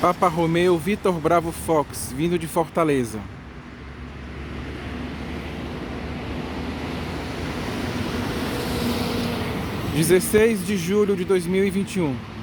Papa Romeu Vitor Bravo Fox, vindo de Fortaleza. (16 de julho de 2021)